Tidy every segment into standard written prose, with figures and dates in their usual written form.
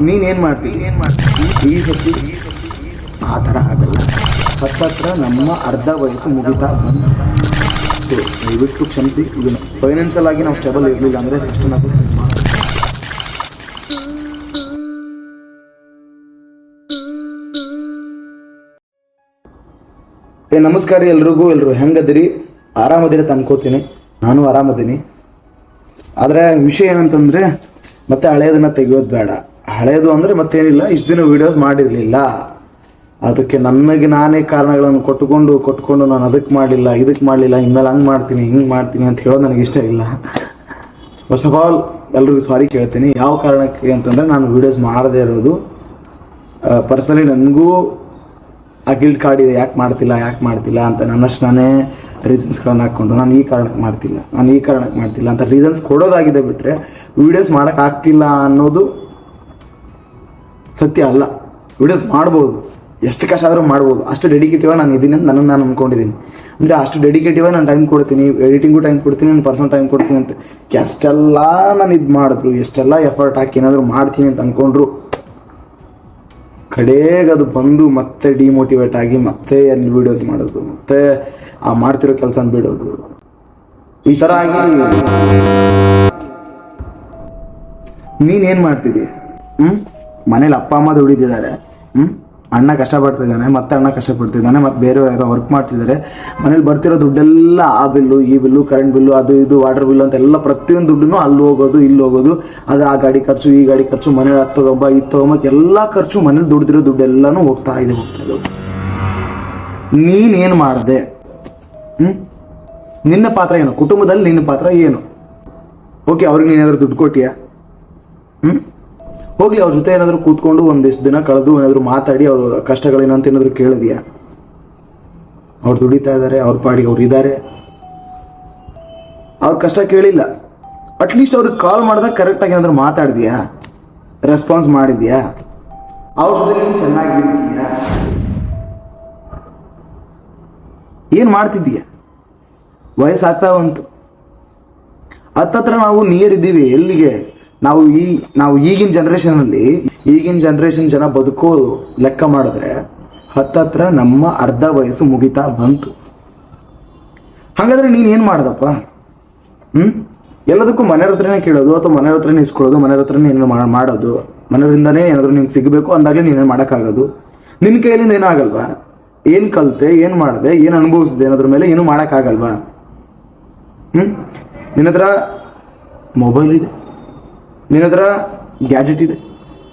ನೀನೇನು ಮಾಡ್ತೀನಿ ಈ ಸತಿ ಆ ಥರ ಆಗಲ್ಲ. ಹತ್ತತ್ರ ನಮ್ಮ ಅರ್ಧ ವಯಸ್ಸು ಮುಗಿತಾ ದಯವಿಟ್ಟು ಕ್ಷಮಿಸಿ. ಇದು ಫೈನಾನ್ಷಿಯಲ್ ಆಗಿ ನಾವು ಸ್ಟೇಬಲ್ ಇರಲಿಲ್ಲ ಅಂದರೆ ಸಿಸ್ಟಮ್ ಆಗಿ ನಮಸ್ಕಾರ ಎಲ್ರಿಗೂ. ಹೆಂಗದಿರಿ? ಆರಾಮದಿರಿ ಅಂತ ಅನ್ಕೋತೀನಿ. ನಾನು ಆರಾಮದೀನಿ. ಆದರೆ ವಿಷಯ ಏನಂತಂದರೆ ಮತ್ತೆ ಹಳೆಯದನ್ನು ತೆಗೆಯೋದು ಬೇಡ. ಹಳೆಯದು ಅಂದರೆ ಮತ್ತೇನಿಲ್ಲ, ಇಷ್ಟು ದಿನ ವೀಡಿಯೋಸ್ ಮಾಡಿರಲಿಲ್ಲ, ಅದಕ್ಕೆ ನನಗೆ ನಾನೇ ಕಾರಣಗಳನ್ನು ಕೊಟ್ಕೊಂಡು ನಾನು ಅದಕ್ಕೆ ಮಾಡಲಿಲ್ಲ, ಇದಕ್ಕೆ ಮಾಡಲಿಲ್ಲ, ಇನ್ಮೇಲೆ ಹಂಗೆ ಮಾಡ್ತೀನಿ ಹಿಂಗೆ ಮಾಡ್ತೀನಿ ಅಂತ ಹೇಳೋದು ನನಗೆ ಇಷ್ಟ ಇಲ್ಲ. ಫಸ್ಟ್ ಆಫ್ ಆಲ್ ಎಲ್ರಿಗೂ ಸಾರಿ ಕೇಳ್ತೀನಿ. ಯಾವ ಕಾರಣಕ್ಕೆ ಅಂತಂದರೆ ನಾನು ವೀಡಿಯೋಸ್ ಮಾಡದೇ ಇರೋದು ಪರ್ಸನಲಿ ನನಗೂ ಆ ಗಿಲ್ಟ್ ಕಾರ್ಡ್ ಇದೆ, ಯಾಕೆ ಮಾಡ್ತಿಲ್ಲ ಅಂತ ನನ್ನಷ್ಟು ನಾನೇ ರೀಸನ್ಸ್ಗಳನ್ನು ಹಾಕ್ಕೊಂಡು ನಾನು ಈ ಕಾರಣಕ್ಕೆ ಮಾಡ್ತಿಲ್ಲ ಅಂತ ರೀಸನ್ಸ್ ಕೊಡೋದಾಗಿದೆ. ಬಿಟ್ಟರೆ ವೀಡಿಯೋಸ್ ಮಾಡೋಕ್ಕಾಗ್ತಿಲ್ಲ ಅನ್ನೋದು ಸತ್ಯ ಅಲ್ಲ. ವೀಡಿಯೋಸ್ ಮಾಡ್ಬೋದು, ಎಷ್ಟು ಕಷ್ಟ ಆದರೂ ಮಾಡ್ಬೋದು. ಅಷ್ಟು ಡೆಡಿಕೇಟಿವ್ ನಾನು ಇದ್ದೀನಿ ಅಂತ ನಾನು ಅಂದ್ಕೊಂಡಿದ್ದೀನಿ. ಅಂದರೆ ಅಷ್ಟು ಡೆಡಿಕೇಟಿವ್ ನಾನು ಟೈಮ್ ಕೊಡ್ತೀನಿ, ಎಡಿಟಿಂಗು ಟೈಮ್ ಕೊಡ್ತೀನಿ, ನಾನು ಪರ್ಸನಲ್ ಟೈಮ್ ಕೊಡ್ತೀನಿ ಅಂತ ಎಷ್ಟೆಲ್ಲ ನಾನು ಇದು ಮಾಡಿದ್ರು, ಎಷ್ಟೆಲ್ಲ ಎಫರ್ಟ್ ಹಾಕಿ ಏನಾದರೂ ಮಾಡ್ತೀನಿ ಅಂತ ಅಂದ್ಕೊಂಡ್ರು ಕಡೆಗೆ ಅದು ಬಂದು ಮತ್ತೆ ಡಿಮೋಟಿವೇಟ್ ಆಗಿ ಮತ್ತೆ ಅಲ್ಲಿ ವೀಡಿಯೋಸ್ ಮಾಡೋದು, ಮತ್ತೆ ಆ ಮಾಡ್ತಿರೋ ಕೆಲಸ ಬಿಡೋದು, ಈ ಥರ ಆಗಿ ನೀನೇನು ಮಾಡ್ತಿದ್ದೀಯ? ಮನೇಲಿ ಅಪ್ಪ ಅಮ್ಮ ದುಡಿತಿದ್ದಾರೆ, ಅಣ್ಣ ಕಷ್ಟಪಡ್ತಿದ್ದಾನೆ, ಮತ್ತೆ ಅಣ್ಣ ಕಷ್ಟಪಡ್ತಿದ್ದಾನೆ, ಮತ್ತೆ ಬೇರೆ ಯಾರೋ ವರ್ಕ್ ಮಾಡ್ತಿದ್ದಾರೆ. ಮನೇಲಿ ಬರ್ತಿರೋ ದುಡ್ಡೆಲ್ಲ ಆ ಬಿಲ್ಲು, ಈ ಬಿಲ್ಲು, ಕರೆಂಟ್ ಬಿಲ್ಲು, ಅದು ಇದು ವಾಟರ್ ಬಿಲ್ಲು ಅಂತೆಲ್ಲ ಪ್ರತಿಯೊಂದು ದುಡ್ಡು ಅಲ್ಲಿ ಹೋಗೋದು ಇಲ್ಲಿ ಹೋಗೋದು, ಅದು ಆ ಗಾಡಿ ಖರ್ಚು ಈ ಗಾಡಿ ಖರ್ಚು, ಮನೇಲಿ ಅದು ತಗೊಂಬ ಎಲ್ಲ ಖರ್ಚು, ಮನೇಲಿ ದುಡ್ದಿರೋ ದುಡ್ಡೆಲ್ಲನೂ ಹೋಗ್ತಾ ಇದೆ. ನೀನೇನು ಮಾಡಿದೆ? ನಿನ್ನ ಪಾತ್ರ ಏನು ಕುಟುಂಬದಲ್ಲಿ? ನಿನ್ನ ಪಾತ್ರ ಏನು? ಓಕೆ, ಅವ್ರಿಗೆ ನೀನೇನಾದ್ರೂ ದುಡ್ಡು ಕೊಟ್ಟಿಯಾ? ಹೋಗ್ಲಿ, ಅವ್ರ ಜೊತೆ ಏನಾದರೂ ಕೂತ್ಕೊಂಡು ಒಂದಿಷ್ಟು ದಿನ ಕಳೆದು ಏನಾದರೂ ಮಾತಾಡಿ ಅವ್ರ ಕಷ್ಟಗಳೇನಂತ ಏನಾದರೂ ಕೇಳಿದ್ಯಾ? ಅವ್ರು ದುಡಿತಾ ಇದ್ದಾರೆ, ಅವ್ರ ಪಾಡಿಗೆ ಅವ್ರು ಇದ್ದಾರೆ, ಅವ್ರ ಕಷ್ಟ ಕೇಳಿಲ್ಲ. ಅಟ್ಲೀಸ್ಟ್ ಅವ್ರಿಗೆ ಕಾಲ್ ಮಾಡಿದಾಗ ಕರೆಕ್ಟಾಗಿ ಏನಾದರೂ ಮಾತಾಡಿದ್ಯಾ? ರೆಸ್ಪಾನ್ಸ್ ಮಾಡಿದ್ಯಾ? ಅವ್ರ ಜೊತೆ ನೀನು ಚೆನ್ನಾಗಿರ್ತೀಯಾ? ಏನು ಮಾಡ್ತಿದ್ದೀಯ? ವಯಸ್ಸಾಗ್ತಾ ಬಂತು. ಹತ್ತತ್ರ ನಾವು ನಿಯರ್ ಇದ್ದೀವಿ. ಎಲ್ಲಿಗೆ? ನಾವು ಈಗಿನ ಜನ್ರೇಷನ್ ಜನ ಬದುಕೋದು ಲೆಕ್ಕ ಮಾಡಿದ್ರೆ ಹತ್ತತ್ರ ನಮ್ಮ ಅರ್ಧ ವಯಸ್ಸು ಮುಗಿತಾ ಬಂತು. ಹಾಗಾದ್ರೆ ನೀನು ಏನು ಮಾಡ್ದಪ್ಪ? ಎಲ್ಲದಕ್ಕೂ ಮನೆಯವ್ರ ಹತ್ರನೇ ಕೇಳೋದು, ಅಥವಾ ಮನೆಯವ್ರ ಹತ್ರನೇ ಇಸ್ಕೊಳ್ಳೋದು, ಮನೆಯವ್ರ ಹತ್ರನೇ ಏನು ಮಾಡೋದು, ಮನೆಯವರಿಂದನೇ ಏನಾದರೂ ನಿಮ್ಗೆ ಸಿಗಬೇಕು ಅಂದಾಗಲೇ ನೀನೇನು ಮಾಡೋಕ್ಕಾಗೋದು. ನಿನ್ನ ಕೈಲಿಂದ ಏನಾಗಲ್ವಾ? ಏನು ಕಲಿತೆ, ಏನು ಮಾಡಿದೆ, ಏನು ಅನುಭವಿಸಿದೆ ಅನ್ನೋದ್ರ ಮೇಲೆ ಏನೂ ಮಾಡೋಕ್ಕಾಗಲ್ವಾ? ನಿನ್ನ ಹತ್ರ ಮೊಬೈಲ್ ಇದೆ, ನಿನ್ನ ಹತ್ರ ಗ್ಯಾಜೆಟ್ ಇದೆ,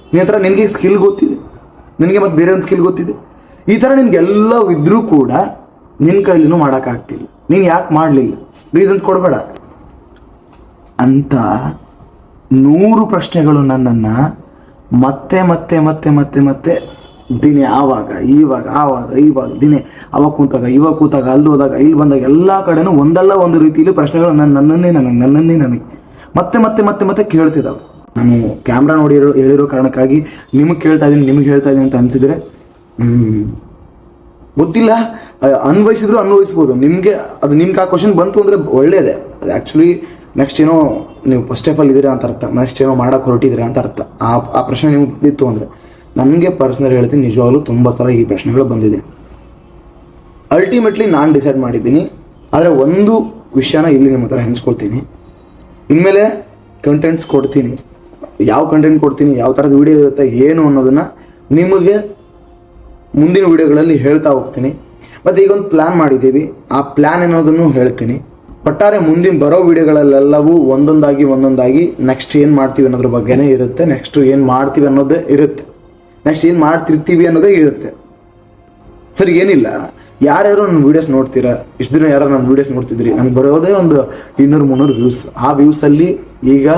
ನಿನ್ನ ಹತ್ರ ನಿನಗೆ ಸ್ಕಿಲ್ ಗೊತ್ತಿದೆ, ನಿನಗೆ ಮತ್ತು ಬೇರೆ ಒಂದು ಸ್ಕಿಲ್ ಗೊತ್ತಿದೆ. ಈ ಥರ ನಿನಗೆಲ್ಲ ಇದ್ರೂ ಕೂಡ ನಿನ್ನ ಕೈಲಿನೂ ಮಾಡೋಕ್ಕಾಗ್ತಿಲ್ಲ. ನೀನು ಯಾಕೆ ಮಾಡಲಿಲ್ಲ? ರೀಸನ್ಸ್ ಕೊಡಬೇಡ ಅಂತ 100 ಪ್ರಶ್ನೆಗಳು ನನ್ನನ್ನು ಮತ್ತೆ ಮತ್ತೆ ಮತ್ತೆ ಮತ್ತೆ ಮತ್ತೆ ದಿನೇ ಆವಾಗ ಇವಾಗ ದಿನೇ ಅವಾಗ ಕೂತಾಗ ಇವಾಗ ಕೂತಾಗ ಅಲ್ಲಿ ಹೋದಾಗ ಇಲ್ಲಿ ಬಂದಾಗ ಎಲ್ಲ ಕಡೆನೂ ಒಂದಲ್ಲ ಒಂದು ರೀತಿಯಲ್ಲಿ ಪ್ರಶ್ನೆಗಳು ನನ್ನನ್ನೇ ನನಗೆ ಮತ್ತೆ ಮತ್ತೆ ಮತ್ತೆ ಮತ್ತೆ ಕೇಳ್ತಿದ್ದಾವೆ. ನಾನು ಕ್ಯಾಮ್ರಾ ನೋಡಿ ಹೇಳಿರೋ ಕಾರಣಕ್ಕಾಗಿ ನಿಮಗೆ ಹೇಳ್ತಾ ಇದ್ದೀನಿ ಅಂತ ಅನಿಸಿದರೆ ಗೊತ್ತಿಲ್ಲ, ಅನ್ವಯಿಸ್ಬೋದು ನಿಮಗೆ. ಅದು ನಿಮ್ಗೆ ಆ ಕ್ವಶನ್ ಬಂತು ಅಂದರೆ ಒಳ್ಳೆಯದೇ. ಅದು ಆ್ಯಕ್ಚುಲಿ ನೆಕ್ಸ್ಟ್ ಏನೋ ನೀವು ಫಸ್ಟ್ ಆಫ್ ಆಲ್ ಇದ್ದೀರಾ ಅಂತ ಅರ್ಥ, ನೆಕ್ಸ್ಟ್ ಏನೋ ಮಾಡೋಕೆ ಹೊರಟಿದ್ದೀರಾ ಅಂತ ಅರ್ಥ. ಆ ಪ್ರಶ್ನೆ ನಿಮ್ಗೆ ಬಂದಿತ್ತು ಅಂದರೆ ನನಗೆ ಪರ್ಸನಲ್ ಹೇಳ್ತೀನಿ, ನಿಜವಾಗ್ಲೂ ತುಂಬ ಸಲ ಈ ಪ್ರಶ್ನೆಗಳು ಬಂದಿದೆ. ಅಲ್ಟಿಮೇಟ್ಲಿ ನಾನು ಡಿಸೈಡ್ ಮಾಡಿದ್ದೀನಿ. ಆದರೆ ಒಂದು ವಿಷಯನ ಇಲ್ಲಿ ನಿಮ್ಮ ಹತ್ರ ಹಂಚ್ಕೊಳ್ತೀನಿ. ಇನ್ಮೇಲೆ ಕಂಟೆಂಟ್ಸ್ ಕೊಡ್ತೀನಿ, ಯಾವ ಕಂಟೆಂಟ್ ಕೊಡ್ತೀನಿ, ಯಾವ ಥರದ ವೀಡಿಯೋ ಇರುತ್ತೆ ಏನು ಅನ್ನೋದನ್ನು ನಿಮಗೆ ಮುಂದಿನ ವೀಡಿಯೋಗಳಲ್ಲಿ ಹೇಳ್ತಾ ಹೋಗ್ತೀನಿ. ಮತ್ತು ಈಗೊಂದು ಪ್ಲ್ಯಾನ್ ಮಾಡಿದ್ದೀವಿ, ಆ ಪ್ಲ್ಯಾನ್ ಅನ್ನೋದನ್ನು ಹೇಳ್ತೀನಿ. ಒಟ್ಟಾರೆ ಮುಂದಿನ ಬರೋ ವೀಡಿಯೋಗಳಲ್ಲೆಲ್ಲವೂ ಒಂದೊಂದಾಗಿ ನೆಕ್ಸ್ಟ್ ಏನು ಮಾಡ್ತೀವಿ ಅನ್ನೋದ್ರ ಬಗ್ಗೆನೇ ಇರುತ್ತೆ. ನೆಕ್ಸ್ಟ್ ಏನು ಮಾಡ್ತೀವಿ ಅನ್ನೋದೇ ಇರುತ್ತೆ, ನೆಕ್ಸ್ಟ್ ಏನು ಮಾಡ್ತಿರ್ತೀವಿ ಅನ್ನೋದೇ ಇರುತ್ತೆ. ಸರಿ, ಏನಿಲ್ಲ, ಯಾರ್ಯಾರು ನನ್ನ ವೀಡಿಯೋಸ್ ನೋಡ್ತೀರಾ, ಇಷ್ಟು ದಿನ ಯಾರು ನನ್ನ ವೀಡಿಯೋಸ್ ನೋಡ್ತಿದ್ರಿ, ನನಗೆ ಬರೋದೇ ಒಂದು 200-300 ವ್ಯೂಸ್. ಆ ವ್ಯೂಸಲ್ಲಿ ಈಗ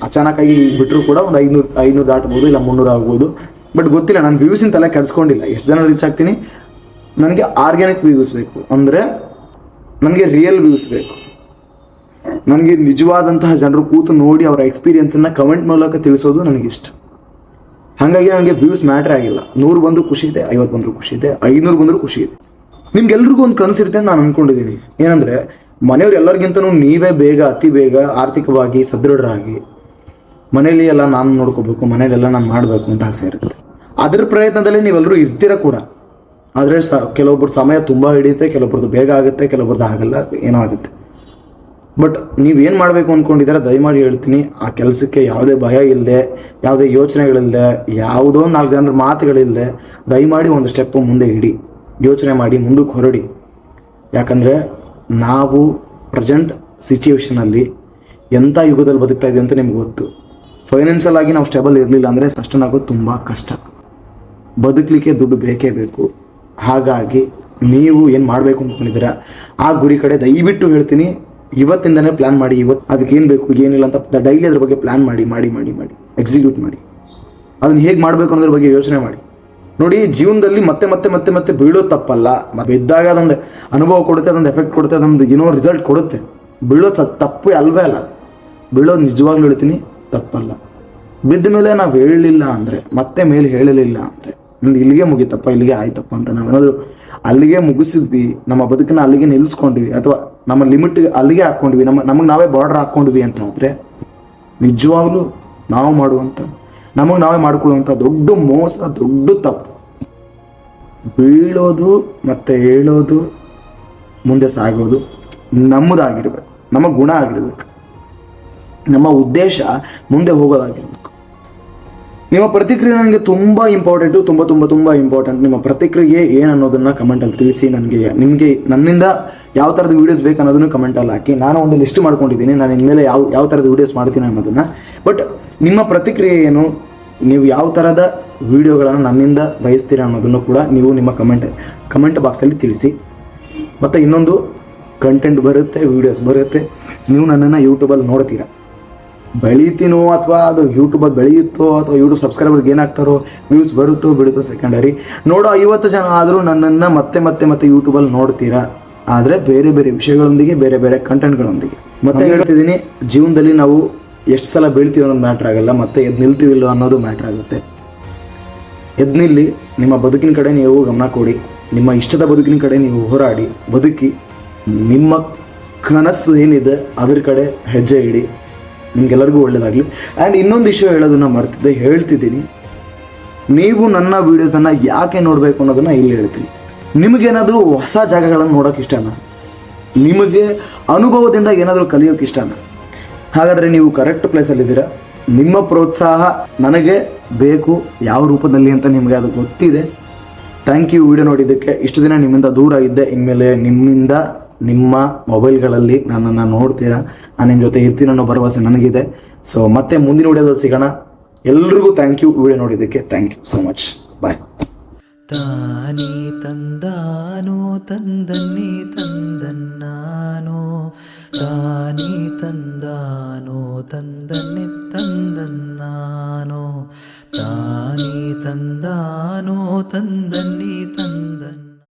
ಅಚಾನಕ್ಕಾಗಿ ಬಿಟ್ಟರು ಕೂಡ ಒಂದು 500 ದಾಟ್ಬೋದು, ಇಲ್ಲ 300 ಆಗ್ಬೋದು. ಬಟ್ ಗೊತ್ತಿಲ್ಲ, ನಾನು ವ್ಯೂಸಿನ ತಲೆ ಕೆಡಿಸ್ಕೊಂಡಿಲ್ಲ. ಎಷ್ಟು ಜನ ರೀಚ್ ಆಗ್ತೀನಿ, ನನಗೆ ಆರ್ಗ್ಯಾನಿಕ್ ವ್ಯೂಸ್ ಬೇಕು. ಅಂದರೆ ನನಗೆ ರಿಯಲ್ ವ್ಯೂಸ್ ಬೇಕು. ನನಗೆ ನಿಜವಾದಂತಹ ಜನರು ಕೂತು ನೋಡಿ ಅವರ ಎಕ್ಸ್ಪೀರಿಯನ್ಸನ್ನು ಕಮೆಂಟ್ ಮೂಲಕ ತಿಳಿಸೋದು ನನಗಿಷ್ಟ. ಹಾಗಾಗಿ ನನಗೆ ವ್ಯೂಸ್ ಮ್ಯಾಟ್ರ್ ಆಗಿಲ್ಲ. 100 ಬಂದರೂ ಖುಷಿ ಇದೆ, 50 ಬಂದರೂ ಖುಷಿ ಇದೆ, 500 ಬಂದರೂ ಖುಷಿ ಇದೆ. ನಿಮ್ಗೆಲ್ರಿಗೂ ಒಂದು ಕನಸಿರುತ್ತೆ ಅಂತ ನಾನು ಅಂದ್ಕೊಂಡಿದ್ದೀನಿ. ಏನಂದರೆ, ಮನೆಯವ್ರು ಎಲ್ಲರಿಗಿಂತನೂ ನೀವೇ ಅತಿ ಬೇಗ ಆರ್ಥಿಕವಾಗಿ ಸದೃಢರಾಗಿ ಮನೇಲಿ ಎಲ್ಲ ನಾನು ನೋಡ್ಕೋಬೇಕು, ಮನೇಲೆಲ್ಲ ನಾನು ಮಾಡಬೇಕು ಅಂತ ಆಸೆ ಇರುತ್ತೆ. ಅದ್ರ ಪ್ರಯತ್ನದಲ್ಲಿ ನೀವೆಲ್ಲರೂ ಇರ್ತೀರ ಕೂಡ. ಆದರೆ ಕೆಲವೊಬ್ಬರು ಸಮಯ ತುಂಬ ಹಿಡಿಯುತ್ತೆ, ಕೆಲವೊಬ್ರದ್ದು ಬೇಗ ಆಗುತ್ತೆ, ಕೆಲವೊಬ್ರದ್ದು ಆಗಲ್ಲ, ಏನೋ ಆಗುತ್ತೆ. ಬಟ್ ನೀವೇನು ಮಾಡಬೇಕು ಅಂದ್ಕೊಂಡಿದ್ದೀರ ದಯಮಾಡಿ ಹೇಳ್ತೀನಿ, ಆ ಕೆಲಸಕ್ಕೆ ಯಾವುದೇ ಭಯ ಇಲ್ಲದೆ, ಯಾವುದೇ ಯೋಚನೆಗಳಿಲ್ಲದೆ, ಯಾವುದೋ 4 ಜನರ ಮಾತುಗಳಿಲ್ಲದೆ ದಯಮಾಡಿ ಒಂದು ಸ್ಟೆಪ್ಪು ಮುಂದೆ ಇಡಿ, ಯೋಚನೆ ಮಾಡಿ ಮುಂದಕ್ಕೆ ಹೊರಡಿ. ಯಾಕಂದರೆ ನಾವು ಪ್ರೆಸೆಂಟ್ ಸಿಚುವೇಷನಲ್ಲಿ ಎಂಥ ಯುಗದಲ್ಲಿ ಬದುಕ್ತಾ ಇದ್ದೀವಿ ಅಂತ ನಿಮ್ಗೆ ಗೊತ್ತು. ಫೈನಾನ್ಷಿಯಲ್ ಆಗಿ ನಾವು ಸ್ಟೇಬಲ್ ಇರಲಿಲ್ಲ ಅಂದರೆ ಸಸ್ಟೈನ್ ಆಗೋದು ತುಂಬ ಕಷ್ಟ. ಬದುಕಲಿಕ್ಕೆ ದುಡ್ಡು ಬೇಕೇ ಬೇಕು. ಹಾಗಾಗಿ ನೀವು ಏನು ಮಾಡಬೇಕು ಅಂದ್ಕೊಂಡಿದ್ದೀರ ಆ ಗುರಿ ಕಡೆ ದಯವಿಟ್ಟು ಹೇಳ್ತೀನಿ, ಇವತ್ತಿಂದನೇ ಪ್ಲ್ಯಾನ್ ಮಾಡಿ. ಇವತ್ತು ಅದಕ್ಕೆ ಏನು ಬೇಕು ಏನಿಲ್ಲ ಅಂತ ಡೈಲಿ ಅದ್ರ ಬಗ್ಗೆ ಪ್ಲ್ಯಾನ್ ಮಾಡಿ ಮಾಡಿ ಮಾಡಿ ಮಾಡಿ ಎಕ್ಸಿಕ್ಯೂಟ್ ಮಾಡಿ. ಅದನ್ನು ಹೇಗೆ ಮಾಡಬೇಕು ಅನ್ನೋದ್ರ ಬಗ್ಗೆ ಯೋಚನೆ ಮಾಡಿ. ನೋಡಿ, ಜೀವನದಲ್ಲಿ ಮತ್ತೆ ಮತ್ತೆ ಮತ್ತೆ ಮತ್ತೆ ಬೀಳೋದು ತಪ್ಪಲ್ಲ. ಬಿದ್ದಾಗ ಅದೊಂದು ಅನುಭವ ಕೊಡುತ್ತೆ, ಅದೊಂದು ಎಫೆಕ್ಟ್ ಕೊಡುತ್ತೆ, ಅದೊಂದು ಏನೋ ರಿಸಲ್ಟ್ ಕೊಡುತ್ತೆ. ಬೀಳೋದು ತಪ್ಪು ಅಲ್ವೇ ಅಲ್ಲ. ಬೀಳೋದು ನಿಜವಾಗ್ಲೂ ಹೇಳ್ತೀನಿ ತಪ್ಪಲ್ಲ. ಬಿದ್ದ ಮೇಲೆ ನಾವು ಹೇಳಲಿಲ್ಲ ಅಂದರೆ, ಮತ್ತೆ ಮೇಲೆ ಹೇಳಲಿಲ್ಲ ಅಂದರೆ ನಮ್ದು ಇಲ್ಲಿಗೆ ಮುಗಿತಪ್ಪ, ಇಲ್ಲಿಗೆ ಆಯ್ತಪ್ಪ ಅಂತ ನಾವೇನಾದರೂ ಅಲ್ಲಿಗೆ ಮುಗಿಸಿದ್ವಿ, ನಮ್ಮ ಬದುಕನ್ನ ಅಲ್ಲಿಗೆ ನಿಲ್ಲಿಸ್ಕೊಂಡ್ವಿ, ಅಥವಾ ನಮ್ಮ ಲಿಮಿಟ್ ಅಲ್ಲಿಗೆ ಹಾಕ್ಕೊಂಡ್ವಿ, ನಮಗೆ ನಾವೇ ಬಾರ್ಡರ್ ಹಾಕ್ಕೊಂಡ್ವಿ ಅಂತ ಆದರೆ ನಿಜವಾಗ್ಲೂ ನಾವು ಮಾಡುವಂಥ, ನಮಗೆ ನಾವೇ ಮಾಡ್ಕೊಳ್ಳುವಂಥ ದೊಡ್ಡ ಮೋಸ, ದೊಡ್ಡ ತಪ್ಪು. ಬೀಳೋದು ಮತ್ತು ಹೇಳೋದು, ಮುಂದೆ ಸಾಗೋದು ನಮ್ಮದಾಗಿರ್ಬೇಕು, ನಮ್ಮ ಗುಣ ಆಗಿರ್ಬೇಕು, ನಮ್ಮ ಉದ್ದೇಶ ಮುಂದೆ ಹೋಗೋದಾಗಿರ್ಬೇಕು. ನಿಮ್ಮ ಪ್ರತಿಕ್ರಿಯೆ ನನಗೆ ತುಂಬ ಇಂಪಾರ್ಟೆಂಟು, ತುಂಬ ತುಂಬ ತುಂಬ ಇಂಪಾರ್ಟೆಂಟ್. ನಿಮ್ಮ ಪ್ರತಿಕ್ರಿಯೆ ಏನು ಅನ್ನೋದನ್ನು ಕಮೆಂಟಲ್ಲಿ ತಿಳಿಸಿ. ನಿಮಗೆ ನನ್ನಿಂದ ಯಾವ ಥರದ ವೀಡಿಯೋಸ್ ಬೇಕು ಅನ್ನೋದನ್ನು ಕಮೆಂಟಲ್ಲಿ ಹಾಕಿ. ನಾನು ಒಂದು ಲಿಸ್ಟ್ ಮಾಡ್ಕೊಂಡಿದ್ದೀನಿ, ನಾನು ಇನ್ಮೇಲೆ ಯಾವ ಥರದ ವೀಡಿಯೋಸ್ ಮಾಡ್ತೀನಿ ಅನ್ನೋದನ್ನು. ಬಟ್ ನಿಮ್ಮ ಪ್ರತಿಕ್ರಿಯೆ ಏನು, ನೀವು ಯಾವ ಥರದ ವೀಡಿಯೋಗಳನ್ನು ನನ್ನಿಂದ ಬಯಸ್ತೀರಾ ಅನ್ನೋದನ್ನು ಕೂಡ ನೀವು ನಿಮ್ಮ ಕಮೆಂಟ್ ಬಾಕ್ಸಲ್ಲಿ ತಿಳಿಸಿ. ಮತ್ತು ಇನ್ನೊಂದು, ಕಂಟೆಂಟ್ ಬರುತ್ತೆ, ವೀಡಿಯೋಸ್ ಬರುತ್ತೆ, ನೀವು ನನ್ನನ್ನು ಯೂಟ್ಯೂಬಲ್ಲಿ ನೋಡ್ತೀರಾ. ಬೆಳೀತೀನೋ ಅಥವಾ ಅದು ಯೂಟ್ಯೂಬಲ್ಲಿ ಬೆಳೆಯುತ್ತೋ ಅಥವಾ ಯೂಟ್ಯೂಬ್ ಸಬ್ಸ್ಕ್ರೈಬರ್ಗೆ ಏನಾಗ್ತಾರೋ, ವ್ಯೂಸ್ ಬರುತ್ತೋ ಬಿಡುತ್ತೋ ಸೆಕೆಂಡರಿ. ನೋಡೋ 50 ಜನ ಆದರೂ ನನ್ನನ್ನು ಮತ್ತೆ ಮತ್ತೆ ಮತ್ತೆ ಯೂಟ್ಯೂಬಲ್ಲಿ ನೋಡ್ತೀರಾ, ಆದರೆ ಬೇರೆ ಬೇರೆ ವಿಷಯಗಳೊಂದಿಗೆ, ಬೇರೆ ಬೇರೆ ಕಂಟೆಂಟ್ಗಳೊಂದಿಗೆ. ಮತ್ತೆ ಹೇಳ್ತಿದ್ದೀನಿ, ಜೀವನದಲ್ಲಿ ನಾವು ಎಷ್ಟು ಸಲ ಬೀಳ್ತೀವಿ ಅನ್ನೋದು ಮ್ಯಾಟ್ರ್ ಆಗಲ್ಲ, ಮತ್ತೆ ಎದ್ದು ನಿಲ್ತೀವಿಲ್ಲ ಅನ್ನೋದು ಮ್ಯಾಟ್ರ್ ಆಗುತ್ತೆ. ಎದ್ದು ನಿಲ್ಲಿ, ನಿಮ್ಮ ಬದುಕಿನ ಕಡೆ ನೀವು ಗಮನ ಕೊಡಿ, ನಿಮ್ಮ ಇಷ್ಟದ ಬದುಕಿನ ಕಡೆ ನೀವು ಹೋರಾಡಿ, ಬದುಕಿ, ನಿಮ್ಮ ಕನಸು ಏನಿದೆ ಅದ್ರ ಕಡೆ ಹೆಜ್ಜೆ ಇಡಿ. ನಿಮ್ಗೆಲ್ಲರಿಗೂ ಒಳ್ಳೆಯದಾಗಲಿ. ಆ್ಯಂಡ್ ಇನ್ನೊಂದು ವಿಷಯ ಹೇಳೋದನ್ನು ಹೇಳ್ತಿದ್ದೀನಿ, ನೀವು ನನ್ನ ವೀಡಿಯೋಸನ್ನು ಯಾಕೆ ನೋಡಬೇಕು ಅನ್ನೋದನ್ನು ಇಲ್ಲಿ ಹೇಳ್ತೀನಿ. ನಿಮಗೇನಾದರೂ ಹೊಸ ಜಾಗಗಳನ್ನು ನೋಡೋಕೆ ಇಷ್ಟನಾ, ನಿಮಗೆ ಅನುಭವದಿಂದ ಏನಾದರೂ ಕಲಿಯೋಕೆ ಇಷ್ಟನಾ? ಹಾಗಾದರೆ ನೀವು ಕರೆಕ್ಟ್ ಪ್ಲೇಸಲ್ಲಿದ್ದೀರಾ. ನಿಮ್ಮ ಪ್ರೋತ್ಸಾಹ ನನಗೆ ಬೇಕು, ಯಾವ ರೂಪದಲ್ಲಿ ಅಂತ ನಿಮಗೆ ಅದು ಗೊತ್ತಿದೆ. ಥ್ಯಾಂಕ್ ಯು ವಿಡಿಯೋ ನೋಡಿದ್ದಕ್ಕೆ. ಇಷ್ಟು ದಿನ ನಿಮ್ಮಿಂದ ದೂರ ಇದ್ದೆ, ಇನ್ಮೇಲೆ ನಿಮ್ಮಿಂದ ನಿಮ್ಮ ಮೊಬೈಲ್ಗಳಲ್ಲಿ ನನ್ನನ್ನು ನೋಡ್ತೀರಾ, ನಾನು ನಿಮ್ಮ ಜೊತೆ ಇರ್ತೀನಿ ಅನ್ನೋ ಭರವಸೆ ನನಗಿದೆ. ಸೊ ಮತ್ತೆ ಮುಂದಿನ ವಿಡಿಯೋದಲ್ಲಿ ಸಿಗೋಣ. ಎಲ್ರಿಗೂ ಥ್ಯಾಂಕ್ ಯು ವಿಡಿಯೋ ನೋಡಿದ್ದಕ್ಕೆ. Thank you so much. Bye. ತಾನೇ ತಂದಾನೋ ತಂದನ್ನೇ ತಂದನ್ನಾನೋ, ತಾನೇ ತಂದಾನೋ ತಂದನ್ನೇ ತಂದನ್ನಾನೋ, ತಾನೇ ತಂದಾನೋ ತಂದನ್ನೇ